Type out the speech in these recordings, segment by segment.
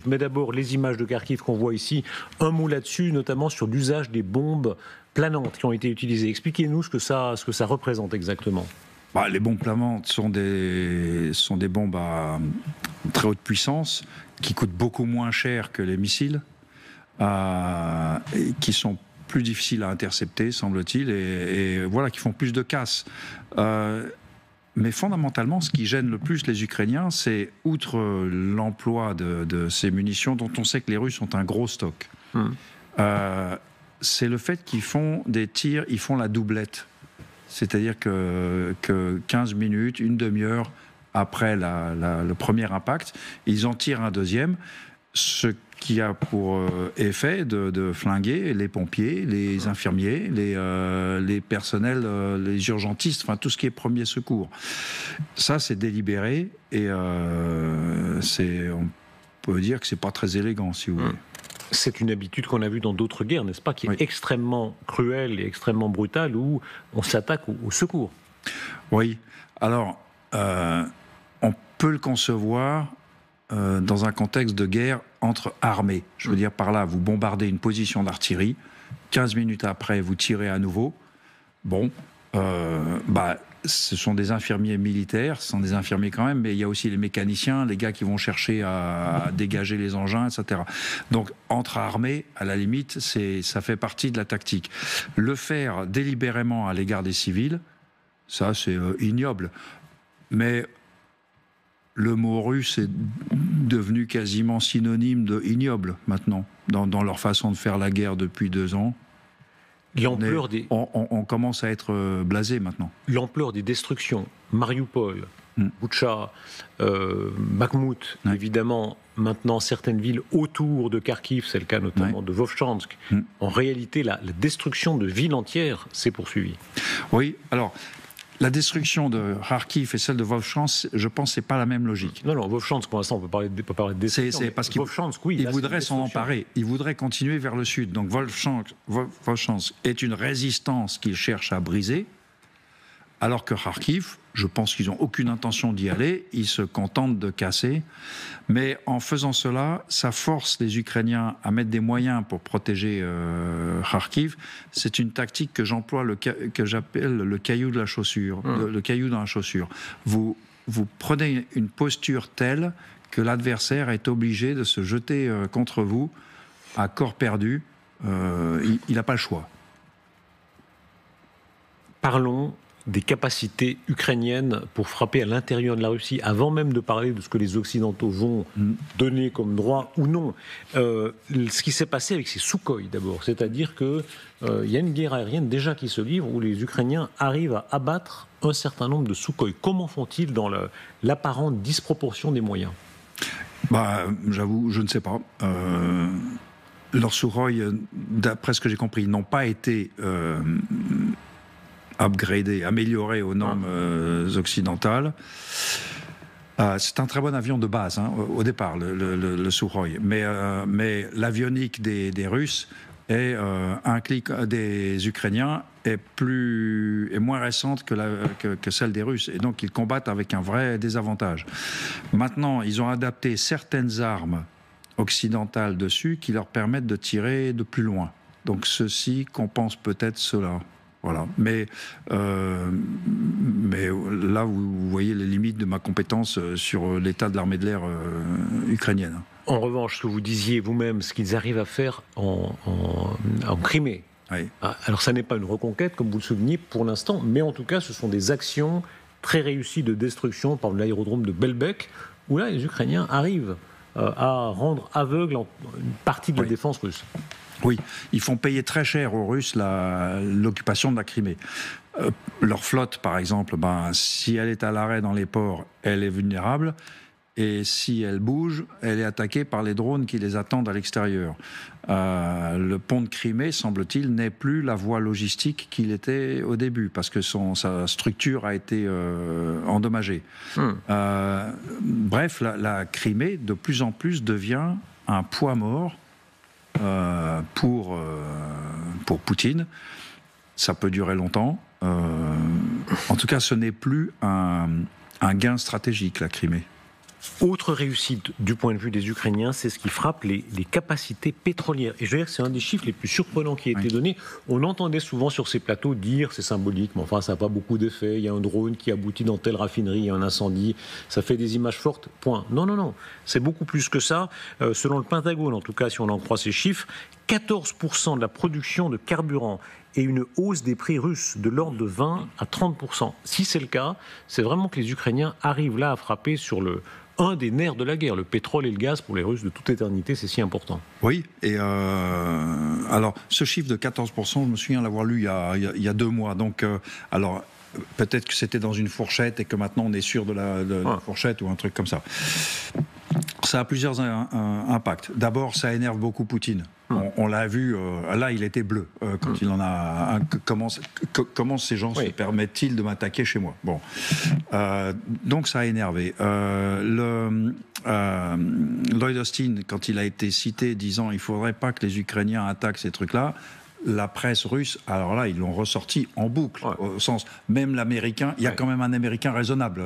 Mais d'abord, les images de Kharkiv qu'on voit ici, un mot là-dessus, notamment sur l'usage des bombes planantes qui ont été utilisées. Expliquez-nous ce que ça représente exactement. Les bombes planantes sont des bombes à très haute puissance qui coûtent beaucoup moins cher que les missiles, et qui sont plus difficiles à intercepter, semble-t-il, et voilà, qui font plus de casse. Mais fondamentalement, ce qui gêne le plus les Ukrainiens, c'est, outre l'emploi de ces munitions, dont on sait que les Russes ont un gros stock, c'est le fait qu'ils font des tirs, ils font la doublette. C'est-à-dire que 15 minutes, une demi-heure après le premier impact, ils en tirent un deuxième, ce qui a pour effet de flinguer les pompiers, les infirmiers, les personnels, les urgentistes, enfin tout ce qui est premier secours. Ça, c'est délibéré et on peut dire que c'est pas très élégant, si vous voulez. C'est une habitude qu'on a vue dans d'autres guerres, n'est-ce pas, qui est extrêmement cruelle et extrêmement brutale, où on s'attaque au secours. Oui. Alors, on peut le concevoir dans un contexte de guerre entre armées. Je veux dire par là, vous bombardez une position d'artillerie, 15 minutes après, vous tirez à nouveau. Ce sont des infirmiers militaires, ce sont des infirmiers quand même, mais il y a aussi les mécaniciens, les gars qui vont chercher à dégager les engins, etc. Donc, entre armées, à la limite, ça fait partie de la tactique. Le faire délibérément à l'égard des civils, ça, c'est ignoble. Mais le mot russe est devenu quasiment synonyme de ignoble, maintenant, dans leur façon de faire la guerre depuis 2 ans. On commence à être blasé maintenant. L'ampleur des destructions, Mariupol, Boutcha, Bakhmout, évidemment, maintenant certaines villes autour de Kharkiv, c'est le cas notamment de Vovchansk. En réalité, la destruction de villes entières s'est poursuivie. Oui, alors, la destruction de Kharkiv et celle de Vovchansk, je pense que c'est pas la même logique. Non, Vovchansk, pour l'instant, on peut parler de destruction. C'est parce qu'il voudrait s'en emparer. Il voudrait continuer vers le sud. Donc Vovchansk est une résistance qu'il cherche à briser, alors que Kharkiv, je pense qu'ils n'ont aucune intention d'y aller. Ils se contentent de casser. Mais en faisant cela, ça force les Ukrainiens à mettre des moyens pour protéger Kharkiv. C'est une tactique que j'emploie, que j'appelle le caillou de la chaussure, le caillou dans la chaussure. Vous prenez une posture telle que l'adversaire est obligé de se jeter contre vous à corps perdu. Il n'a pas le choix. Parlons des capacités ukrainiennes pour frapper à l'intérieur de la Russie, avant même de parler de ce que les Occidentaux vont donner comme droit ou non. Ce qui s'est passé avec ces Sukhoi d'abord, c'est-à-dire qu'il y a une guerre aérienne déjà qui se livre où les Ukrainiens arrivent à abattre un certain nombre de Sukhoi. Comment font-ils dans l'apparente disproportion des moyens ? J'avoue, je ne sais pas. Leurs Sukhoi, d'après ce que j'ai compris, n'ont pas été upgradé, amélioré aux normes occidentales. C'est un très bon avion de base, au départ, le Sukhoi. Mais l'avionique des Russes est des Ukrainiens est moins récente que celle des Russes. Et donc, ils combattent avec un vrai désavantage. Maintenant, ils ont adapté certaines armes occidentales dessus qui leur permettent de tirer de plus loin. Donc, ceci compense peut-être cela. Voilà. Mais là, vous voyez les limites de ma compétence sur l'état de l'armée de l'air ukrainienne. En revanche, ce que vous disiez vous-même, ce qu'ils arrivent à faire en Crimée. Oui. Alors, ça n'est pas une reconquête, comme vous le soulignez, pour l'instant, mais en tout cas, ce sont des actions très réussies de destruction par l'aérodrome de Belbek, où là, les Ukrainiens arrivent à rendre aveugle une partie de la défense russe. Oui, ils font payer très cher aux Russes l'occupation de la Crimée. Leur flotte, par exemple, si elle est à l'arrêt dans les ports, elle est vulnérable. Et si elle bouge, elle est attaquée par les drones qui les attendent à l'extérieur. Le pont de Crimée, semble-t-il, n'est plus la voie logistique qu'il était au début, parce que sa structure a été endommagée. Bref, la Crimée, de plus en plus, devient un poids mort pour Poutine. Ça peut durer longtemps. En tout cas, ce n'est plus un gain stratégique, la Crimée. Autre réussite du point de vue des Ukrainiens, c'est ce qui frappe les capacités pétrolières. Et je veux dire que c'est un des chiffres les plus surprenants qui a été donné. On entendait souvent sur ces plateaux dire, c'est symbolique, mais enfin ça n'a pas beaucoup d'effet, il y a un drone qui aboutit dans telle raffinerie, il y a un incendie, ça fait des images fortes, point. Non, non, non, c'est beaucoup plus que ça. Selon le Pentagone, en tout cas, si on en croit ces chiffres, 14% de la production de carburant et une hausse des prix russes de l'ordre de 20 à 30%. Si c'est le cas, c'est vraiment que les Ukrainiens arrivent là à frapper sur un des nerfs de la guerre, le pétrole et le gaz pour les Russes de toute éternité, c'est si important. Oui, et alors ce chiffre de 14%, je me souviens l'avoir lu il y a 2 mois. Donc, alors peut-être que c'était dans une fourchette et que maintenant on est sûr de la fourchette ou un truc comme ça. Ça a plusieurs impacts. D'abord, ça énerve beaucoup Poutine. On l'a vu, là il était bleu quand il en a. Comment ces gens se permettent-ils de m'attaquer chez moi? Bon, donc ça a énervé. Lloyd Austin, quand il a été cité disant il ne faudrait pas que les Ukrainiens attaquent ces trucs-là, la presse russe, alors là, ils l'ont ressorti en boucle, au sens, même l'américain, il y a quand même un américain raisonnable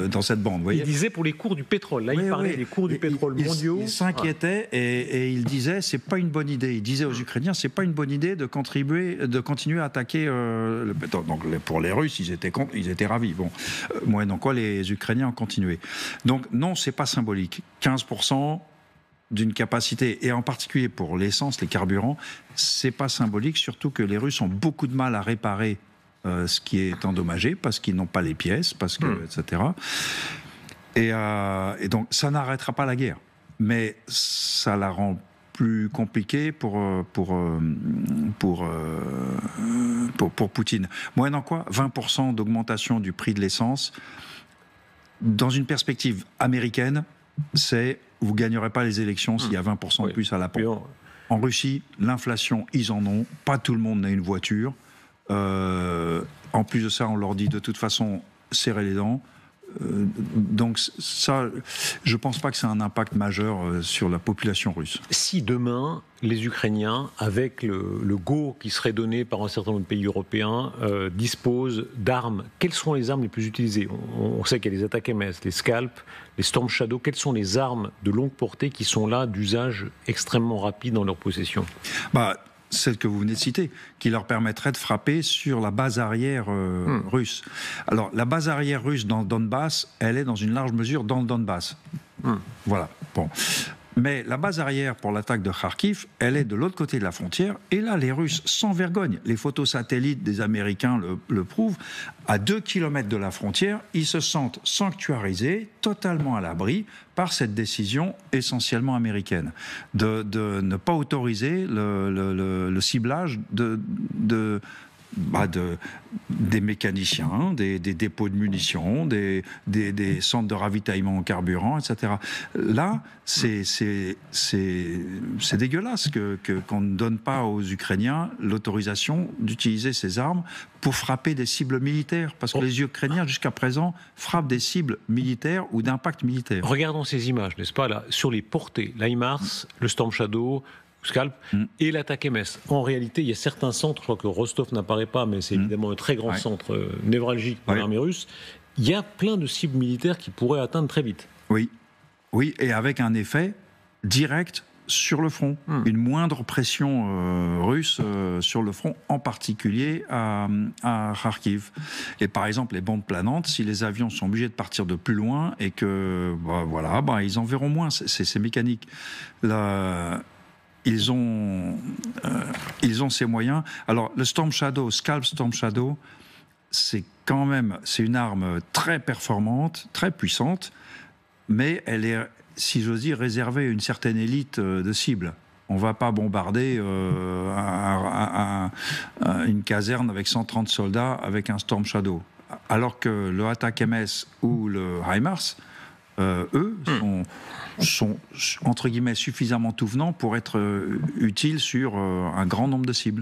dans cette bande. Vous voyez, il disait pour les cours du pétrole, là il parlait des cours du pétrole mondiaux. Il s'inquiétait et il disait, c'est pas une bonne idée. Il disait aux Ukrainiens, c'est pas une bonne idée de continuer à attaquer le pétrole. Donc pour les Russes, ils étaient ravis. Bon, moyennant quoi les Ukrainiens ont continué. Donc non, c'est pas symbolique. 15%. D'une capacité, et en particulier pour l'essence, les carburants, c'est pas symbolique, surtout que les Russes ont beaucoup de mal à réparer ce qui est endommagé, parce qu'ils n'ont pas les pièces, parce que, etc. Et donc, ça n'arrêtera pas la guerre, mais ça la rend plus compliquée pour Poutine. Moyennant quoi, 20% d'augmentation du prix de l'essence, dans une perspective américaine, c'est vous ne gagnerez pas les élections s'il y a 20% de plus à la pompe. En Russie, l'inflation, ils en ont. Pas tout le monde n'a une voiture. En plus de ça, on leur dit de toute façon, serrez les dents. Donc ça, je ne pense pas que c'est un impact majeur sur la population russe. Si demain, les Ukrainiens, avec le go qui serait donné par un certain nombre de pays européens, disposent d'armes, quelles sont les armes les plus utilisées? On sait qu'il y a les attaques MS, les Scalp, les Storm Shadow. Quelles sont les armes de longue portée qui sont là, d'usage extrêmement rapide dans leur possession? Celle que vous venez de citer, qui leur permettrait de frapper sur la base arrière russe. Alors, la base arrière russe dans le Donbass, elle est dans une large mesure dans le Donbass. Voilà, bon. Mais la base arrière pour l'attaque de Kharkiv, elle est de l'autre côté de la frontière. Et là, les Russes, sans vergogne, les photos satellites des Américains le prouvent, à 2 kilomètres de la frontière, ils se sentent sanctuarisés, totalement à l'abri, par cette décision essentiellement américaine, de ne pas autoriser le ciblage des mécaniciens, des dépôts de munitions, des centres de ravitaillement en carburant, etc. Là, c'est dégueulasse qu'on ne donne pas aux Ukrainiens l'autorisation d'utiliser ces armes pour frapper des cibles militaires, parce que les Ukrainiens, jusqu'à présent, frappent des cibles militaires ou d'impact militaire. Regardons ces images, n'est-ce pas, là, sur les portées, l'HIMARS, le Storm Shadow, Scalp et l'attaque MS. En réalité, il y a certains centres, je crois que Rostov n'apparaît pas, mais c'est évidemment un très grand centre névralgique pour l'armée russe. Il y a plein de cibles militaires qui pourraient atteindre très vite. Oui, et avec un effet direct sur le front. Une moindre pression russe sur le front, en particulier à Kharkiv. Et par exemple, les bandes planantes, si les avions sont obligés de partir de plus loin et que, ils en verront moins, c'est mécanique. Ils ont ces moyens. Alors, le Storm Shadow, Scalp Storm Shadow, c'est une arme très performante, très puissante, mais elle est, si j'ose dire, réservée à une certaine élite de cibles. On ne va pas bombarder une caserne avec 130 soldats avec un Storm Shadow. Alors que le Attack MS ou le HIMARS, eux, sont entre guillemets suffisamment tout venants pour être utiles sur un grand nombre de cibles.